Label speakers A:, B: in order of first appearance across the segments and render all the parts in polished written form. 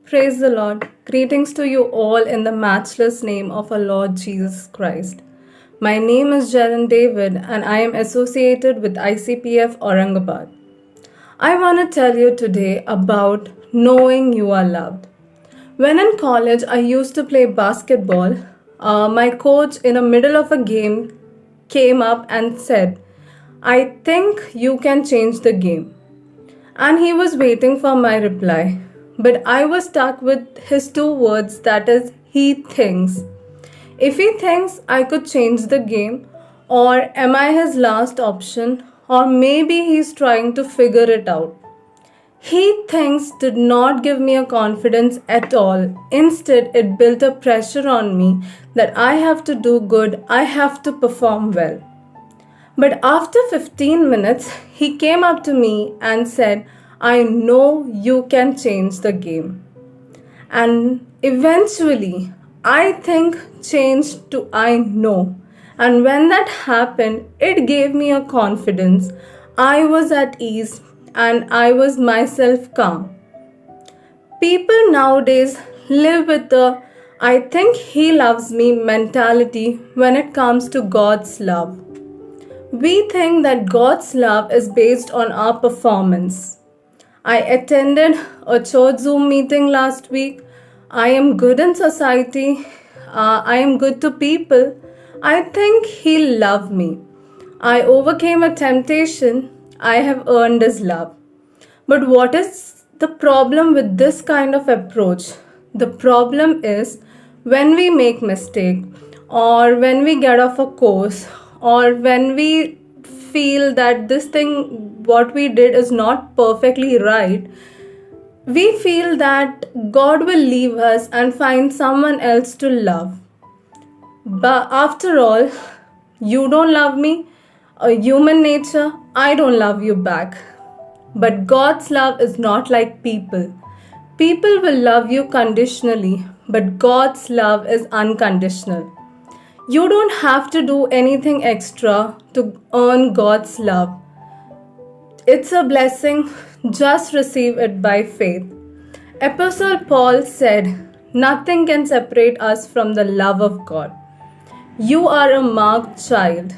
A: Praise the Lord. Greetings to you all in the matchless name of our Lord Jesus Christ. My name is Jaren David and I am associated with ICPF Aurangabad. I want to tell you today about knowing you are loved. When in college, I used to play basketball. My coach, in the middle of a game, came up and said, I think you can change the game. And he was waiting for my reply. But I was stuck with his two words, that is, he thinks. If he thinks I could change the game, or am I his last option, or maybe he's trying to figure it out. He thinks did not give me a confidence at all. Instead, it built a pressure on me that I have to do good, I have to perform well. But after 15 minutes, he came up to me and said, I know you can change the game. And eventually, I think changed to I know. And when that happened, it gave me a confidence. I was at ease and I was myself calm. People nowadays live with the I think he loves me mentality when it comes to God's love. We think that God's love is based on our performance. I attended a church Zoom meeting last week. I am good in society. I am good to people. I think He'll love me. I overcame a temptation. I have earned His love. But what is the problem with this kind of approach? The problem is when we make mistake, or when we get off a course, or when we feel that this thing what we did is not perfectly right, we feel that God will leave us and find someone else to love. But after all, you don't love me, a human nature, I don't love you back. But God's love is not like people. People will love you conditionally, but God's love is unconditional. You don't have to do anything extra to earn God's love. It's a blessing, just receive it by faith. Apostle Paul said, nothing can separate us from the love of God. You are a marked child.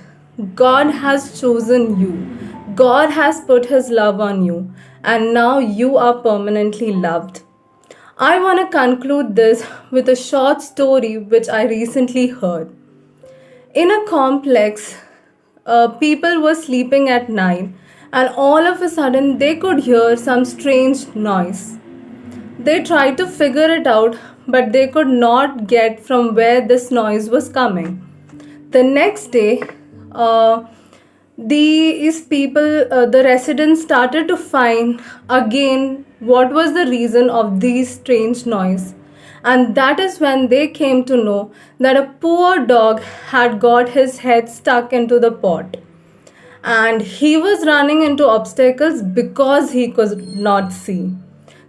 A: God has chosen you. God has put His love on you, and now you are permanently loved. I want to conclude this with a short story which I recently heard. In a complex, people were sleeping at night, and all of a sudden they could hear some strange noise. They tried to figure it out, but they could not get from where this noise was coming. The next day, the residents started to find again what was the reason of these strange noise. And that is when they came to know that a poor dog had got his head stuck into the pot. And he was running into obstacles because he could not see.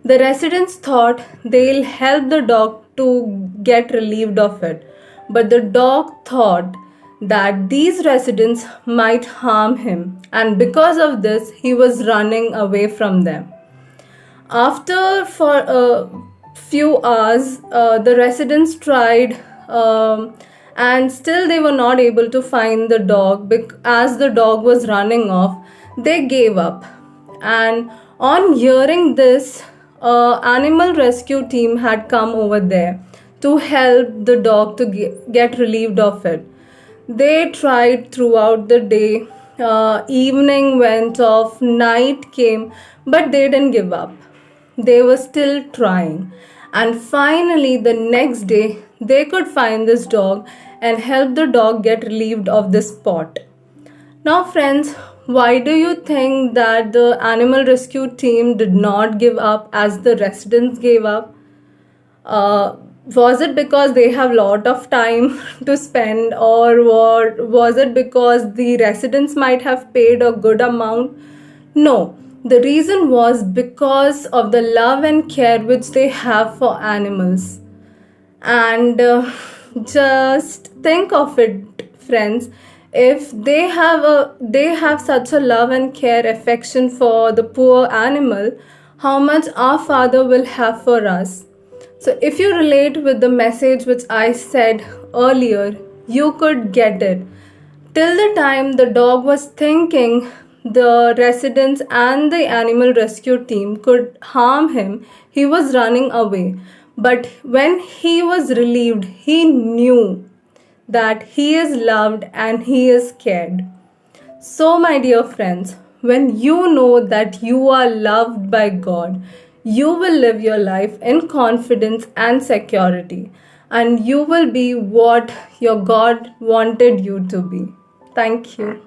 A: The residents thought they'll help the dog to get relieved of it. But the dog thought that these residents might harm him. And because of this, he was running away from them. After for a few hours, the residents tried and still they were not able to find the dog. As the dog was running off, they gave up. And on hearing this, animal rescue team had come over there to help the dog to get relieved of it. They tried throughout the day. Evening went off, night came, but they didn't give up. They were still trying. And finally, the next day, they could find this dog and help the dog get relieved of this spot. Now, friends, why do you think that the animal rescue team did not give up as the residents gave up? Was it because they have a lot of time to spend, or was it because the residents might have paid a good amount? No. The reason was because of the love and care which they have for animals. And just think of it, friends. If they have such a love and care, affection for the poor animal, how much our Father will have for us. So if you relate with the message which I said earlier, you could get it. Till the time the dog was thinking the residents and the animal rescue team could harm him, he was running away. But when he was relieved, he knew that he is loved and he is cared. So, my dear friends, when you know that you are loved by God, you will live your life in confidence and security, and you will be what your God wanted you to be. Thank you.